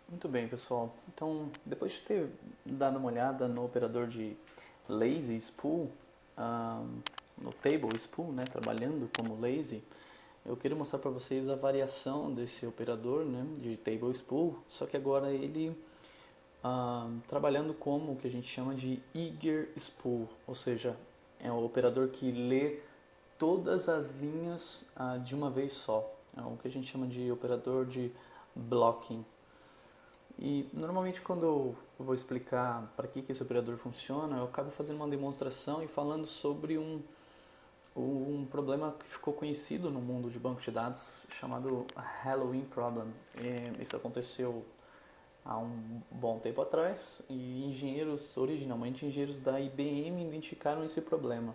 Muito bem, pessoal. Então, depois de ter dado uma olhada no operador de lazy spool, no table spool, né, trabalhando como lazy, eu queria mostrar para vocês a variação desse operador, né, de table spool, só que agora ele trabalhando como o que a gente chama de eager spool, ou seja, é um operador que lê todas as linhas de uma vez só. É o que a gente chama de operador de blocking. E normalmente quando eu vou explicar para que esse operador funciona, eu acabo fazendo uma demonstração e falando sobre um problema que ficou conhecido no mundo de banco de dados chamado Halloween Problem. Isso aconteceu há um bom tempo atrás e originalmente engenheiros da IBM identificaram esse problema.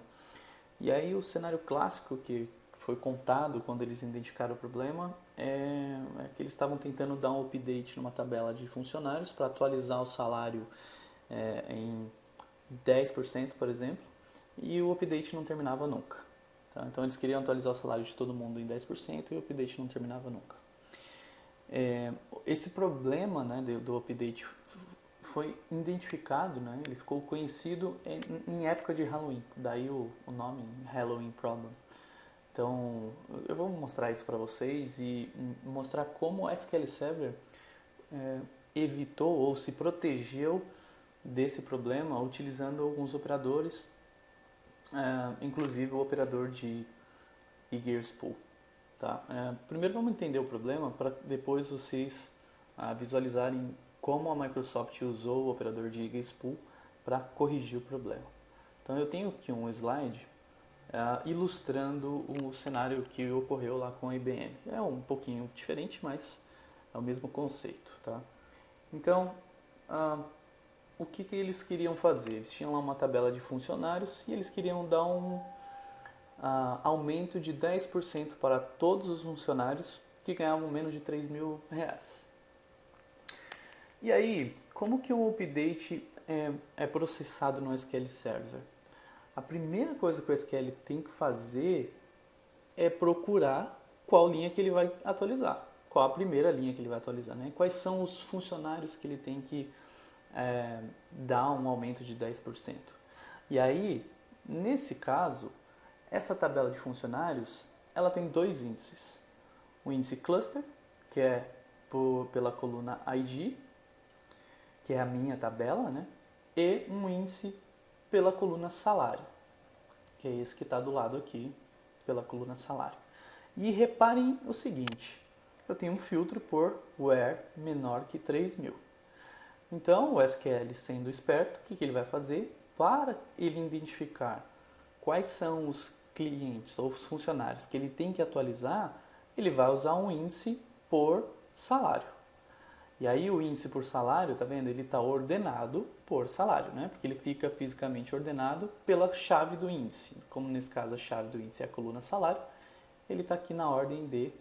E aí o cenário clássico que foi contado quando eles identificaram o problema é que eles estavam tentando dar um update numa tabela de funcionários para atualizar o salário em 10%, por exemplo, e o update não terminava nunca. Tá? Então eles queriam atualizar o salário de todo mundo em 10% e o update não terminava nunca. Esse problema, né, do update foi identificado, né, ele ficou conhecido em época de Halloween, daí o nome Halloween Problem. Então, eu vou mostrar isso para vocês e mostrar como o SQL Server é, evitou ou se protegeu desse problema utilizando alguns operadores, inclusive o operador de eager_spool. Tá? Primeiro vamos entender o problema para depois vocês visualizarem como a Microsoft usou o operador de eager_spool para corrigir o problema. Então eu tenho aqui um slide ilustrando o cenário que ocorreu lá com a IBM. É um pouquinho diferente, mas é o mesmo conceito. Tá? Então, o que eles queriam fazer? Eles tinham lá uma tabela de funcionários e eles queriam dar um aumento de 10% para todos os funcionários que ganhavam menos de R$ 3.000. E aí, como que um update é processado no SQL Server? A primeira coisa que o SQL tem que fazer é procurar qual linha que ele vai atualizar. Qual a primeira linha que ele vai atualizar, né? Quais são os funcionários que ele tem que dar um aumento de 10%. E aí, nesse caso, essa tabela de funcionários, ela tem dois índices. O índice cluster, que é pela coluna ID, que é a minha tabela, né? E um índice pela coluna salário, que é esse que está do lado aqui, pela coluna salário. E reparem o seguinte, eu tenho um filtro por where menor que 3.000. Então, o SQL, sendo esperto, o que ele vai fazer? Para ele identificar quais são os clientes ou os funcionários que ele tem que atualizar, ele vai usar um índice por salário. E aí o índice por salário, tá vendo? Ele está ordenado por salário, né? Porque ele fica fisicamente ordenado pela chave do índice. Como nesse caso a chave do índice é a coluna salário, ele está aqui na ordem de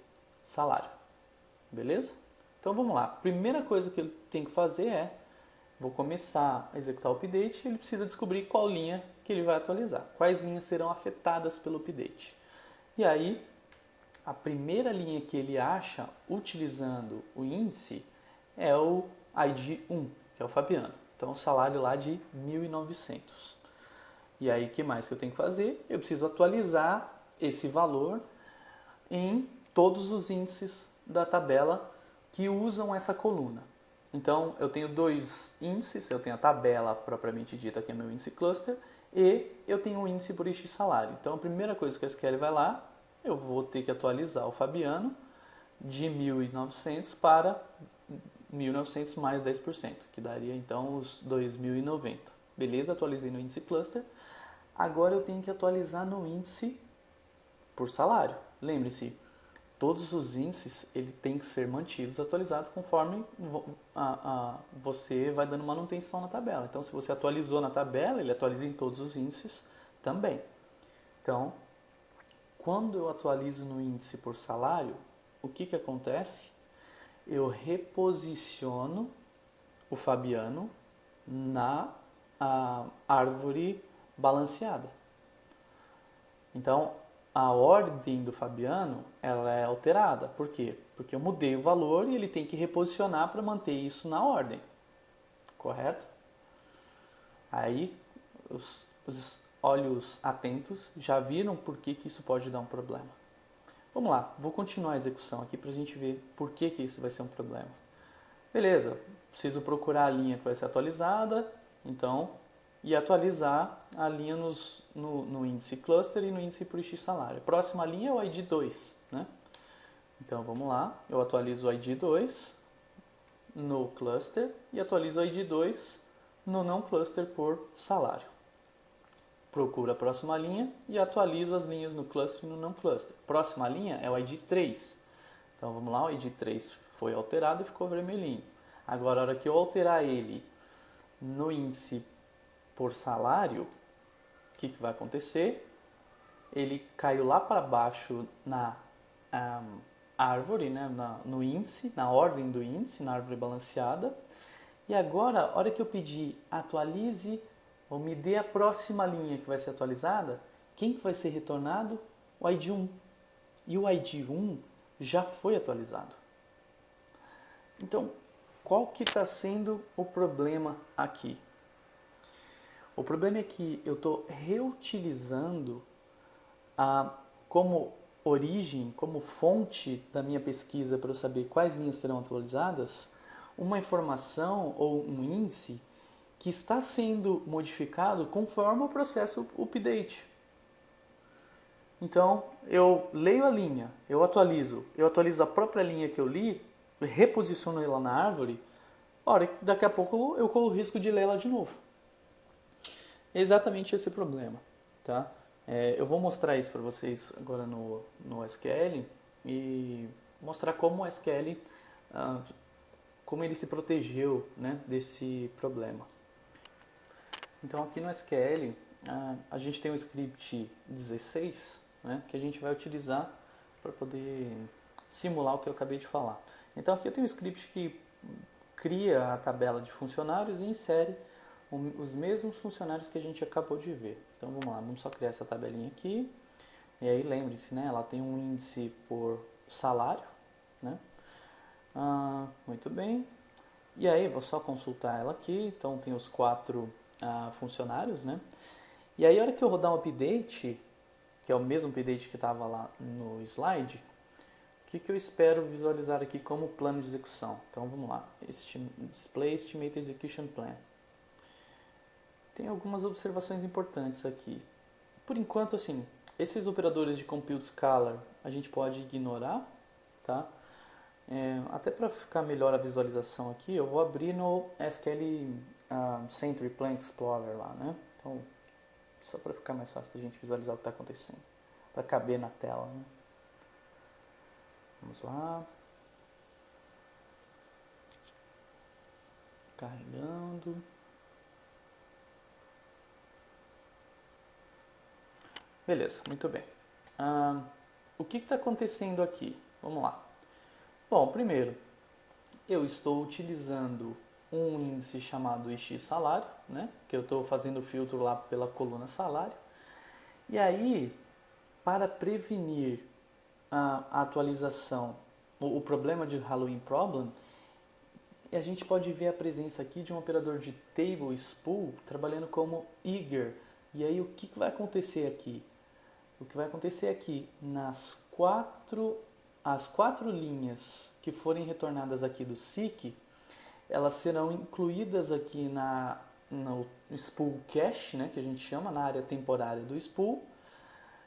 salário. Beleza? Então vamos lá. Primeira coisa que ele tem que fazer vou começar a executar o update, ele precisa descobrir qual linha que ele vai atualizar, quais linhas serão afetadas pelo update. E aí, a primeira linha que ele acha utilizando o índice é o ID 1, que é o Fabiano. Então, o salário lá de 1.900. E aí, o que mais que eu tenho que fazer? Eu preciso atualizar esse valor em todos os índices da tabela que usam essa coluna. Então, eu tenho dois índices, eu tenho a tabela propriamente dita, que é meu índice cluster, e eu tenho um índice por X salário. Então, a primeira coisa que a SQL vai lá, eu vou ter que atualizar o Fabiano de 1.900 para 1.900 mais 10%, que daria então os 2.090. Beleza? Atualizei no índice cluster. Agora eu tenho que atualizar no índice por salário. Lembre-se, todos os índices ele tem que ser mantidos atualizados conforme você vai dando manutenção na tabela. Então, se você atualizou na tabela, ele atualiza em todos os índices também. Então, quando eu atualizo no índice por salário, o que acontece? Eu reposiciono o Fabiano na árvore balanceada. Então, a ordem do Fabiano ela é alterada. Por quê? Porque eu mudei o valor e ele tem que reposicionar para manter isso na ordem. Correto? Aí, os olhos atentos já viram por que isso pode dar um problema. Vamos lá, vou continuar a execução aqui para a gente ver por que isso vai ser um problema. Beleza, preciso procurar a linha que vai ser atualizada, então, e atualizar a linha no índice cluster e no índice por X salário. A próxima linha é o ID 2, né? Então vamos lá, eu atualizo o ID 2 no cluster e atualizo o ID 2 no não cluster por salário. Procuro a próxima linha e atualizo as linhas no cluster e no não cluster. Próxima linha é o ID 3. Então vamos lá, o ID 3 foi alterado e ficou vermelhinho. Agora, a hora que eu alterar ele no índice por salário, o que vai acontecer? Ele caiu lá para baixo na árvore, né? No índice, na ordem do índice, na árvore balanceada. E agora, a hora que eu pedir atualize ou me dê a próxima linha que vai ser atualizada, quem que vai ser retornado? O ID 1. E o ID 1 já foi atualizado. Então, qual que está sendo o problema aqui? O problema é que eu estou reutilizando como origem, como fonte da minha pesquisa para eu saber quais linhas serão atualizadas, uma informação ou um índice que está sendo modificado conforme o processo update. Então, eu leio a linha, eu atualizo a própria linha que eu li, reposiciono ela na árvore, daqui a pouco eu corro o risco de ler ela de novo. É exatamente esse o problema, tá? Eu vou mostrar isso para vocês agora no SQL e mostrar como o SQL, como ele se protegeu, né, desse problema. Então aqui no SQL a gente tem o script 16, né, que a gente vai utilizar para poder simular o que eu acabei de falar. Então aqui eu tenho um script que cria a tabela de funcionários e insere os mesmos funcionários que a gente acabou de ver. Então vamos lá, vamos só criar essa tabelinha aqui. E aí lembre-se, né, ela tem um índice por salário, né? Muito bem. E aí vou só consultar ela aqui. Então tem os 4 funcionários, né? E aí a hora que eu rodar um update, que é o mesmo update que estava lá no slide, o que eu espero visualizar aqui como plano de execução? Então vamos lá, Display Estimate Execution Plan. Tem algumas observações importantes aqui. Por enquanto, assim, esses operadores de compute scalar a gente pode ignorar, tá? Até para ficar melhor a visualização aqui, eu vou abrir no SQL Sentry Plan Explorer lá, né? Então, só para ficar mais fácil da gente visualizar o que está acontecendo, para caber na tela, né? Vamos lá. Carregando. Beleza, muito bem. O que está acontecendo aqui? Vamos lá. Bom, primeiro, eu estou utilizando um índice chamado IX salário, né? Que eu estou fazendo o filtro lá pela coluna salário. E aí, para prevenir a atualização, o problema de Halloween Problem, a gente pode ver a presença aqui de um operador de table spool trabalhando como eager. E aí o que vai acontecer aqui? O que vai acontecer aqui, as 4 linhas que forem retornadas aqui do seek, elas serão incluídas aqui no spool cache, né, que a gente chama, na área temporária do spool.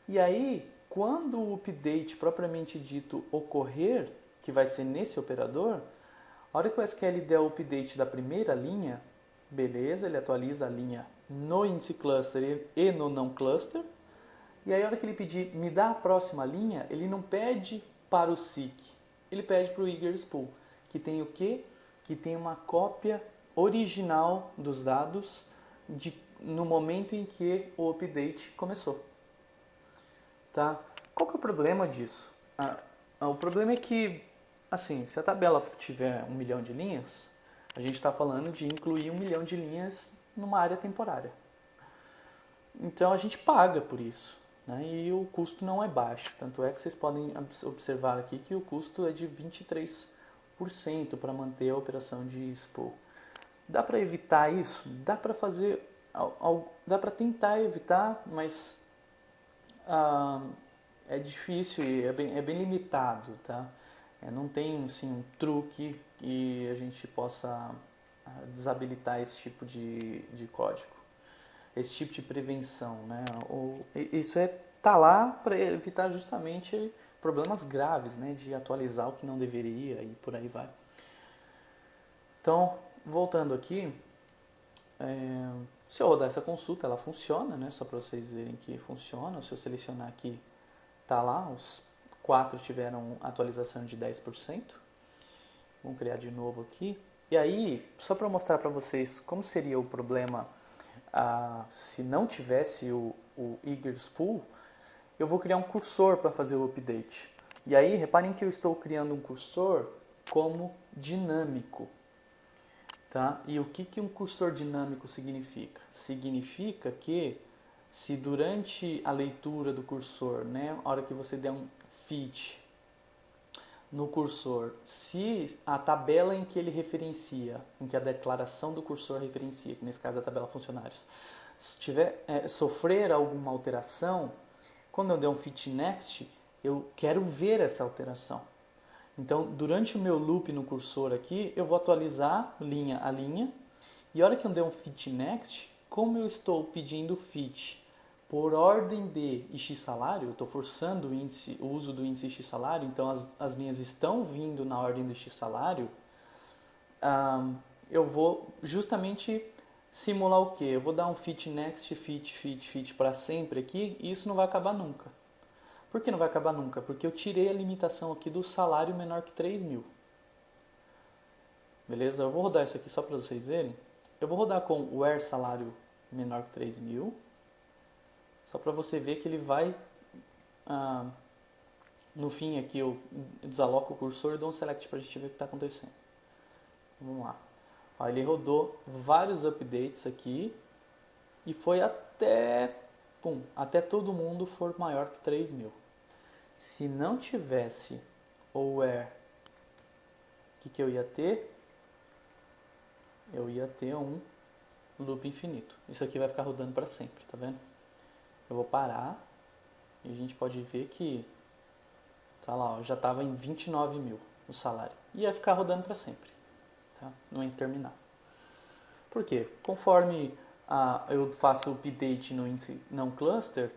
E aí, quando o update propriamente dito ocorrer, que vai ser nesse operador, a hora que o SQL der o update da primeira linha, beleza, ele atualiza a linha no índice cluster e no não cluster. E aí, a hora que ele pedir, me dá a próxima linha, ele não pede para o seek, ele pede para o eager spool, que tem o quê? Que tem uma cópia original dos dados no momento em que o update começou. Tá? Qual que é o problema disso? O problema é que, assim, se a tabela tiver 1 milhão de linhas, a gente está falando de incluir 1 milhão de linhas numa área temporária. Então a gente paga por isso. né? E o custo não é baixo. Tanto é que vocês podem observar aqui que o custo é de 23% para manter a operação de spool. Dá para evitar isso? Dá para fazer, dá para tentar evitar, mas é difícil e é bem limitado, tá? Não tem assim, um truque que a gente possa desabilitar esse tipo de código, esse tipo de prevenção, né? Isso tá lá para evitar justamente problemas graves, né? De atualizar o que não deveria e por aí vai. Então, voltando aqui, se eu rodar essa consulta, ela funciona, né? Só para vocês verem que funciona. Se eu selecionar aqui, tá lá, os 4 tiveram atualização de 10%. Vamos criar de novo aqui. E aí, só para mostrar para vocês como seria o problema se não tivesse o Eager Spool, eu vou criar um cursor para fazer o update. E aí, reparem que eu estou criando um cursor como dinâmico. Tá? E o que um cursor dinâmico significa? Significa que se durante a leitura do cursor, né, a hora que você der um fit no cursor, se a tabela em que ele referencia, em que a declaração do cursor referencia, que nesse caso é a tabela funcionários, se tiver, sofrer alguma alteração, quando eu der um fit next, eu quero ver essa alteração. Então, durante o meu loop no cursor aqui, eu vou atualizar linha a linha. E a hora que eu der um fit next, como eu estou pedindo fit por ordem de x salário, eu estou forçando o uso do índice x salário, então as linhas estão vindo na ordem do x salário, eu vou justamente simular o que? Eu vou dar um fit next, fit para sempre aqui, e isso não vai acabar nunca. Por que não vai acabar nunca? Porque eu tirei a limitação aqui do salário menor que 3.000. Beleza? Eu vou rodar isso aqui só para vocês verem. Eu vou rodar com o where salário menor que 3.000. Só para você ver que ele vai... no fim aqui eu desaloco o cursor e dou um select para a gente ver o que está acontecendo. Vamos lá. Ó, ele rodou vários updates aqui e foi até todo mundo for maior que 3.000. Se não tivesse o where, o que eu ia ter? Eu ia ter um loop infinito. Isso aqui vai ficar rodando para sempre, tá vendo? Eu vou parar e a gente pode ver que tá lá, ó, já estava em 29.000 o salário. E ia ficar rodando para sempre, tá? Não ia terminar. Por quê? Conforme eu faço o update no índice não cluster,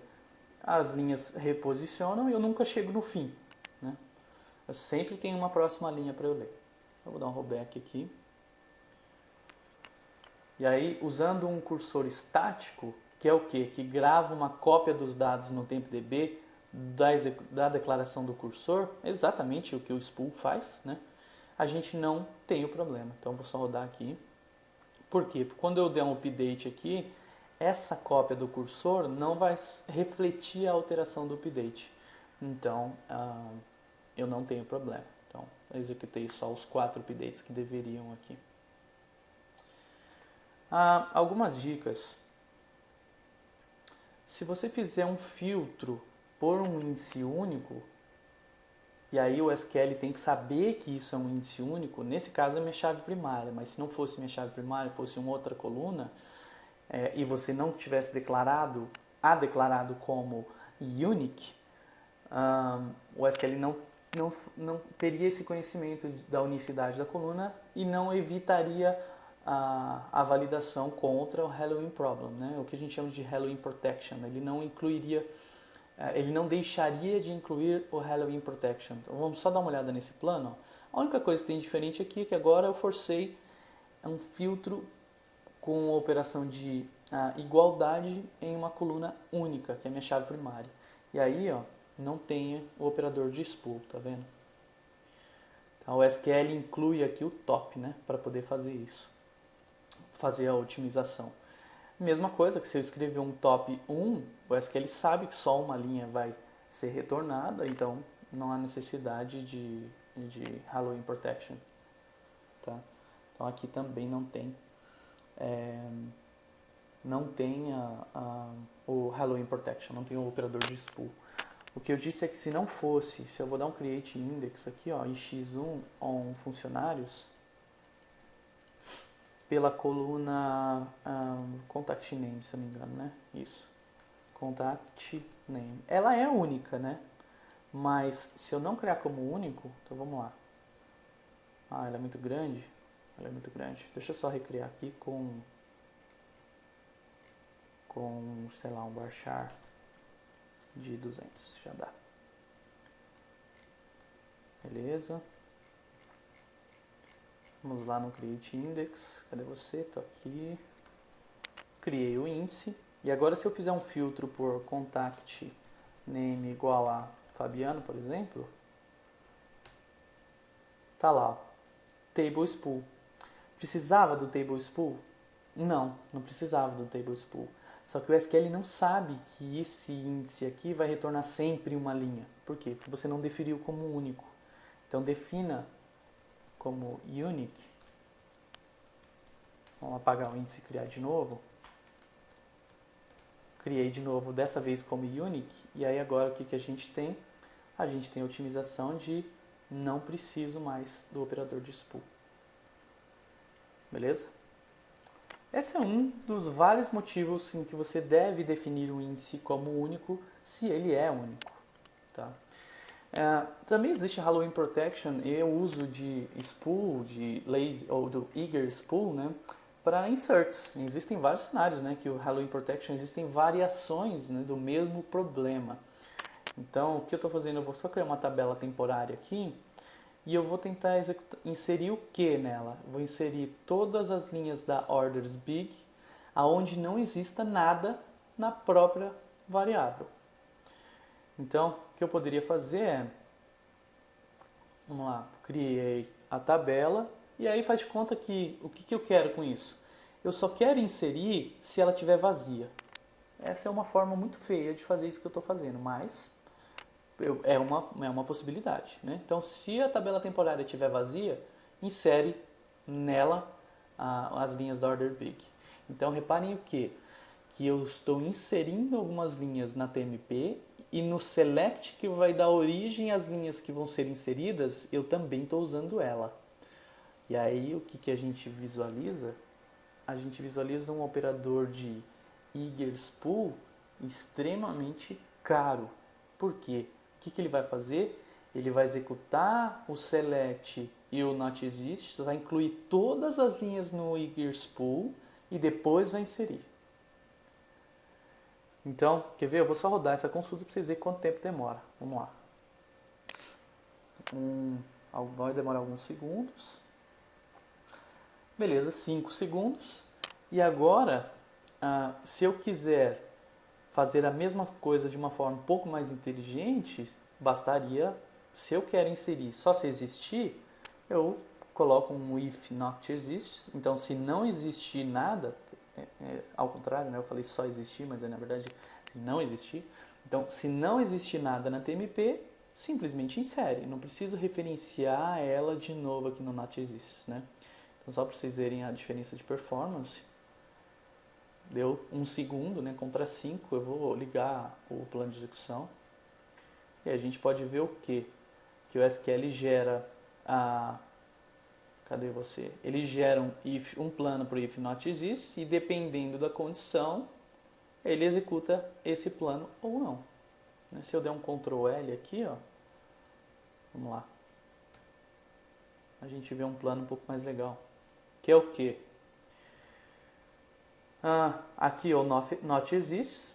as linhas reposicionam e eu nunca chego no fim, né? Eu sempre tenho uma próxima linha para eu ler. Eu vou dar um rollback aqui. E aí, usando um cursor estático, que é o quê? Que grava uma cópia dos dados no tempo DB da declaração do cursor, exatamente o que o spool faz, né? A gente não tem o problema. Então, vou só rodar aqui. Por quê? Porque quando eu der um update aqui, essa cópia do cursor não vai refletir a alteração do update. Então, eu não tenho problema. Então, eu executei só os 4 updates que deveriam aqui. Algumas dicas. Se você fizer um filtro por um índice único, e aí o SQL tem que saber que isso é um índice único, nesse caso é minha chave primária, mas se não fosse minha chave primária, fosse uma outra coluna, e você não tivesse declarado como unique, o SQL não teria esse conhecimento da unicidade da coluna e não evitaria a validação contra o Halloween Problem, né? O que a gente chama de Halloween Protection. Ele não incluiria, ele não deixaria de incluir o Halloween Protection. Então vamos só dar uma olhada nesse plano. A única coisa que tem diferente aqui é que agora eu forcei um filtro com a operação de igualdade em uma coluna única, que é a minha chave primária. E aí, ó, não tem o operador de spool, tá vendo? Então, o SQL inclui aqui o top, né, para poder fazer isso, fazer a otimização. Mesma coisa que se eu escrever um top 1, o SQL sabe que só uma linha vai ser retornada, então não há necessidade de Halloween Protection. Tá? Então aqui também não tem. não tem o Halloween Protection, não tem o operador de spool. O que eu disse é que se não fosse, se eu vou dar um create index aqui, ó, em x1 on funcionários, pela coluna contact name, se não me engano, né? Isso. Contact name. Ela é única, né? Mas se eu não criar como único, então vamos lá. Ah, ela é muito grande. Ela é muito grande. Deixa eu só recriar aqui com sei lá, um varchar de 200. Já dá. Beleza. Vamos lá no create index. Cadê você? Tô aqui. Criei o índice. E agora se eu fizer um filtro por contact name igual a Fabiano, por exemplo, tá lá, ó, table spool. Precisava do table spool? Não precisava do table spool. Só que o SQL não sabe que esse índice aqui vai retornar sempre uma linha. Por quê? Porque você não definiu como único. Então defina como unique. Vamos apagar o índice e criar de novo. Criei de novo, dessa vez como unique. E aí agora o que a gente tem? A gente tem a otimização de não preciso mais do operador de spool. Beleza? Esse é um dos vários motivos em que você deve definir um índice como único, se ele é único. Tá? Também existe Halloween Protection e o uso de spool, de lazy ou do eager spool, né, para inserts. Existem vários cenários, né, que o Halloween Protection existem variações, né, do mesmo problema. Então, o que eu estou fazendo? Eu vou só criar uma tabela temporária aqui e eu vou tentar inserir o que nela? Vou inserir todas as linhas da orders big, aonde não exista nada na própria variável. Então, o que eu poderia fazer é, vamos lá, criei a tabela e aí faz de conta que, o que eu quero com isso? Eu só quero inserir se ela estiver vazia. Essa é uma forma muito feia de fazer isso que eu estou fazendo, mas é uma possibilidade, né? Então, se a tabela temporária estiver vazia, insere nela as linhas da order big. Então, reparem o quê? Que eu estou inserindo algumas linhas na TMP e no select que vai dar origem às linhas que vão ser inseridas, eu também estou usando ela. E aí, o que a gente visualiza? A gente visualiza um operador de eager spool extremamente caro. Por quê? O que ele vai fazer? Ele vai executar o select e o not exist, vai incluir todas as linhas no eager spool e depois vai inserir. Então, quer ver? Eu vou só rodar essa consulta para vocês verem quanto tempo demora. Vamos lá. Vai demorar alguns segundos. Beleza, 5 segundos. E agora, se eu quiser fazer a mesma coisa de uma forma um pouco mais inteligente, bastaria, se eu quero inserir só se existir, eu coloco um if not exists. Então, se não existir nada, ao contrário, né? Eu falei só existir, mas é na verdade se não existir. Então, se não existir nada na TMP, simplesmente insere. Não preciso referenciar ela de novo aqui no not exists, né? Então, só para vocês verem a diferença de performance, deu 1 segundo, né? Contra 5, eu vou ligar o plano de execução. E a gente pode ver o quê? Que o SQL gera cadê você? Ele gera um plano para o if not exists e dependendo da condição, ele executa esse plano ou não. Se eu der um Ctrl L aqui, ó, vamos lá, a gente vê um plano um pouco mais legal, que é o quê? Aqui o not exists,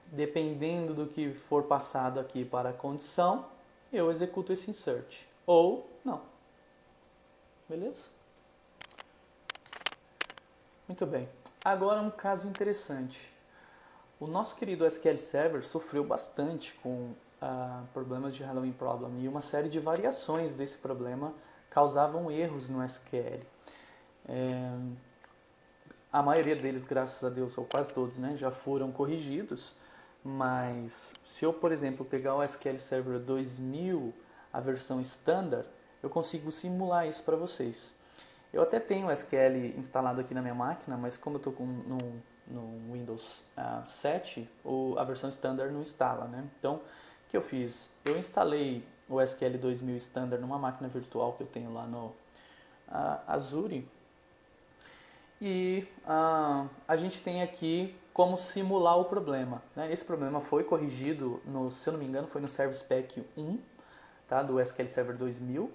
dependendo do que for passado aqui para a condição, eu executo esse insert, ou não. Beleza? Muito bem. Agora um caso interessante. O nosso querido SQL Server sofreu bastante com problemas de Halloween Problem e uma série de variações desse problema causavam erros no SQL. A maioria deles, graças a Deus, ou quase todos, né, já foram corrigidos, mas se eu, por exemplo, pegar o SQL Server 2000, a versão standard, eu consigo simular isso para vocês. Eu até tenho o SQL instalado aqui na minha máquina, mas como eu estou no Windows 7, a versão Standard não instala, né? Então, o que eu fiz? Eu instalei o SQL 2000 Standard numa máquina virtual que eu tenho lá no Azure. E a gente tem aqui como simular o problema, né? Esse problema foi corrigido, se eu não me engano, foi no Service Pack 1, tá? Do SQL Server 2000.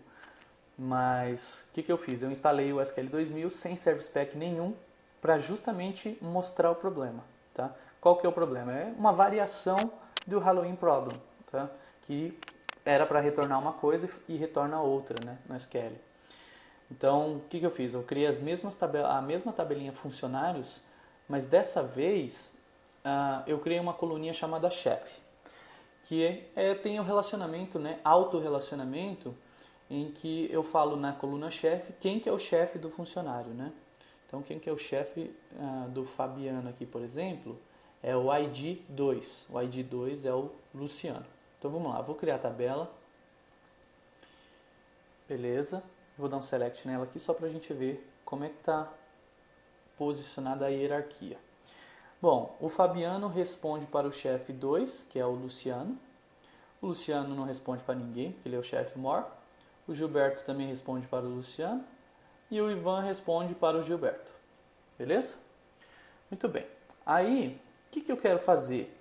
Mas o que eu fiz? Eu instalei o SQL 2000 sem Service Pack nenhum para justamente mostrar o problema, tá? Qual que é o problema? É uma variação do Halloween Problem, tá? Que era para retornar uma coisa e retorna outra, né, no SQL. Então, o que eu fiz? Eu criei a mesma tabelinha funcionários, mas dessa vez eu criei uma coluninha chamada chefe, que tem o relacionamento, né, autorrelacionamento, em que eu falo na coluna chefe quem que é o chefe do funcionário, né? Então, quem que é o chefe do Fabiano aqui, por exemplo, é o ID 2. O ID 2 é o Luciano. Então, vamos lá. Vou criar a tabela. Beleza. Vou dar um select nela aqui só para a gente ver como é que está posicionada a hierarquia. Bom, o Fabiano responde para o chefe 2, que é o Luciano. O Luciano não responde para ninguém, porque ele é o chefe maior. O Gilberto também responde para o Luciano. E o Ivan responde para o Gilberto. Beleza? Muito bem. Aí, o que eu quero fazer?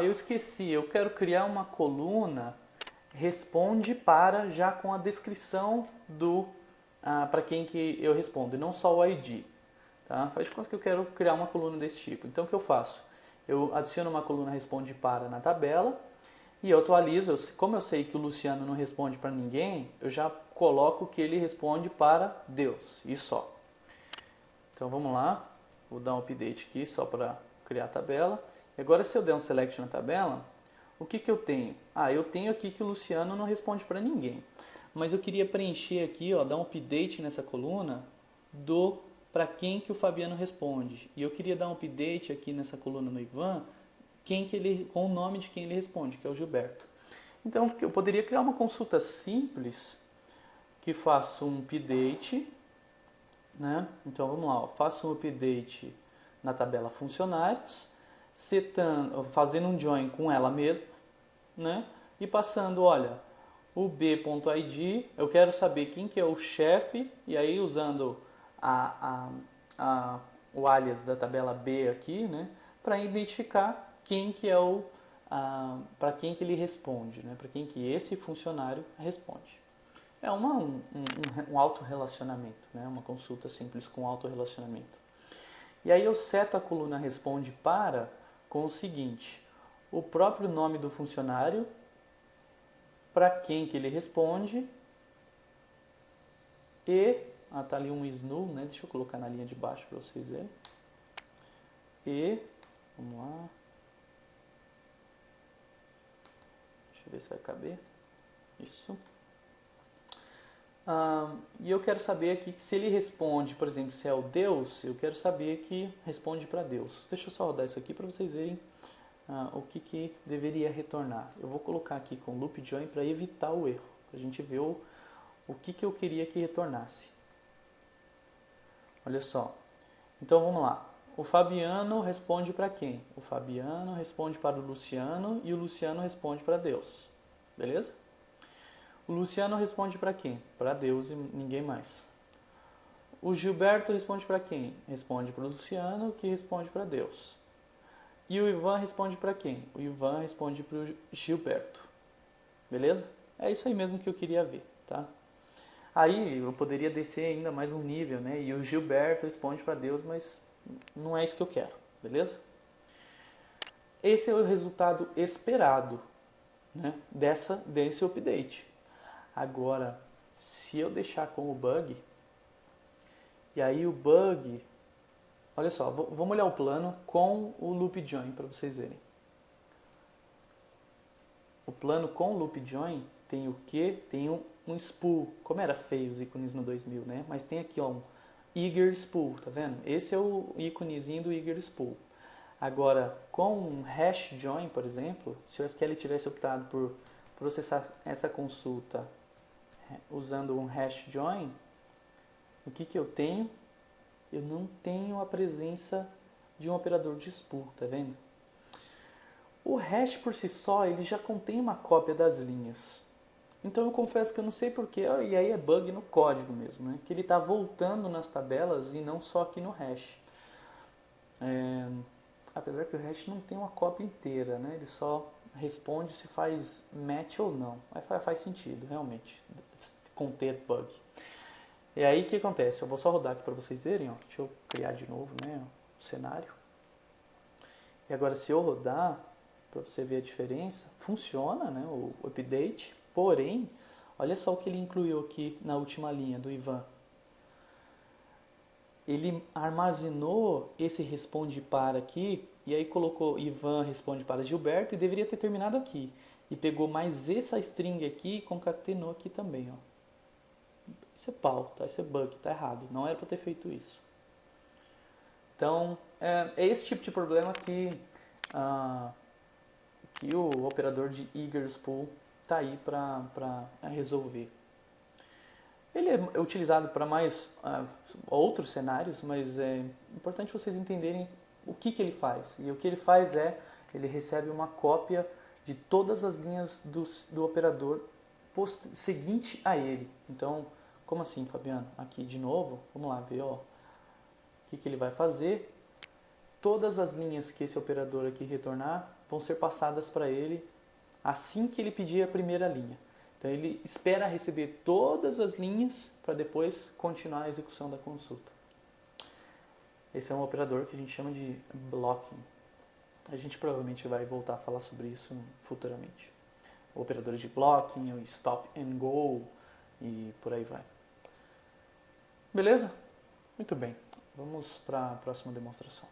Eu esqueci. Eu quero criar uma coluna responde para já com a descrição para quem que eu respondo, e não só o ID. Tá? Faz de conta que eu quero criar uma coluna desse tipo. Então, o que eu faço? Eu adiciono uma coluna responde para na tabela e eu atualizo. Como eu sei que o Luciano não responde para ninguém, eu já coloco que ele responde para Deus e só. Então, vamos lá. Vou dar um update aqui só para criar a tabela. E agora, se eu der um select na tabela, o que eu tenho? Eu tenho aqui que o Luciano não responde para ninguém. Mas eu queria preencher aqui, dar um update nessa coluna para quem que o Fabiano responde. E eu queria dar um update aqui nessa coluna no Ivan, com o nome de quem ele responde, que é o Gilberto. Então, eu poderia criar uma consulta simples que faça um update, né? Então, vamos lá, faço um update na tabela funcionários, fazendo um join com ela mesma, né? E passando, olha, o b.id, eu quero saber quem que é o chefe, e aí usando o alias da tabela B aqui, né? Para identificar quem que é para quem que ele responde, né? Para quem que esse funcionário responde. É um autorrelacionamento, né? Uma consulta simples com autorrelacionamento. E aí eu seto a coluna responde para com o seguinte: o próprio nome do funcionário, para quem que ele responde e tá ali um is null, né? Deixa eu colocar na linha de baixo para vocês verem. E vamos lá. Deixa eu ver se vai caber. Isso. E eu quero saber aqui que se ele responde, por exemplo, se é o Deus, eu quero saber que responde para Deus. Deixa eu só rodar isso aqui para vocês verem o que deveria retornar. Eu vou colocar aqui com loop join para evitar o erro, para a gente ver o que eu queria que retornasse. Olha só. Então vamos lá. O Fabiano responde para quem? O Fabiano responde para o Luciano e o Luciano responde para Deus. Beleza? O Luciano responde para quem? Para Deus e ninguém mais. O Gilberto responde para quem? Responde para o Luciano, que responde para Deus. E o Ivan responde para quem? O Ivan responde para o Gilberto. Beleza? É isso aí mesmo que eu queria ver, tá? Aí eu poderia descer ainda mais um nível, né? E o Gilberto responde para Deus, mas não é isso que eu quero, beleza? Esse é o resultado esperado, né? Desse update. Agora, se eu deixar como bug, e aí o bug, olha só, vamos olhar o plano com o loop join para vocês verem. O plano com o loop join tem o quê? Tem um spool, como era feio os ícones no 2000, né? Mas tem aqui um eager spool, tá vendo? Esse é o íconezinho do eager spool. Agora, com um hash join, por exemplo, se o SQL tivesse optado por processar essa consulta usando um hash join, o que eu tenho? Eu não tenho a presença de um operador de spool, tá vendo? O hash por si só, ele já contém uma cópia das linhas. Então eu confesso que eu não sei porquê, e aí é bug no código mesmo, né? Que ele está voltando nas tabelas e não só aqui no hash. Apesar que o hash não tem uma cópia inteira, né? Ele só responde se faz match ou não. Aí faz sentido, realmente, conter bug. E aí o que acontece? Eu vou só rodar aqui para vocês verem, ó. Deixa eu criar de novo, né, o cenário. E agora se eu rodar, para você ver a diferença, funciona, né, o update, porém, olha só o que ele incluiu aqui na última linha do Ivan. Ele armazenou esse responde para aqui, e aí colocou Ivan responde para Gilberto, e deveria ter terminado aqui. E pegou mais essa string aqui e concatenou aqui também, ó. Isso é pau, tá? Isso é bug, tá errado. Não era para ter feito isso. Então, é esse tipo de problema que o operador de eager spool está aí para resolver. Ele é utilizado para mais outros cenários, mas é importante vocês entenderem o que ele faz. E o que ele faz ele recebe uma cópia de todas as linhas do operador seguinte a ele. Então, como assim, Fabiano? Aqui de novo, vamos lá ver, ó. O que ele vai fazer? Todas as linhas que esse operador aqui retornar vão ser passadas para ele assim que ele pedir a primeira linha. Então ele espera receber todas as linhas para depois continuar a execução da consulta. Esse é um operador que a gente chama de blocking. A gente provavelmente vai voltar a falar sobre isso futuramente. Operadores de blocking, o stop and go e por aí vai. Beleza? Muito bem. Vamos para a próxima demonstração.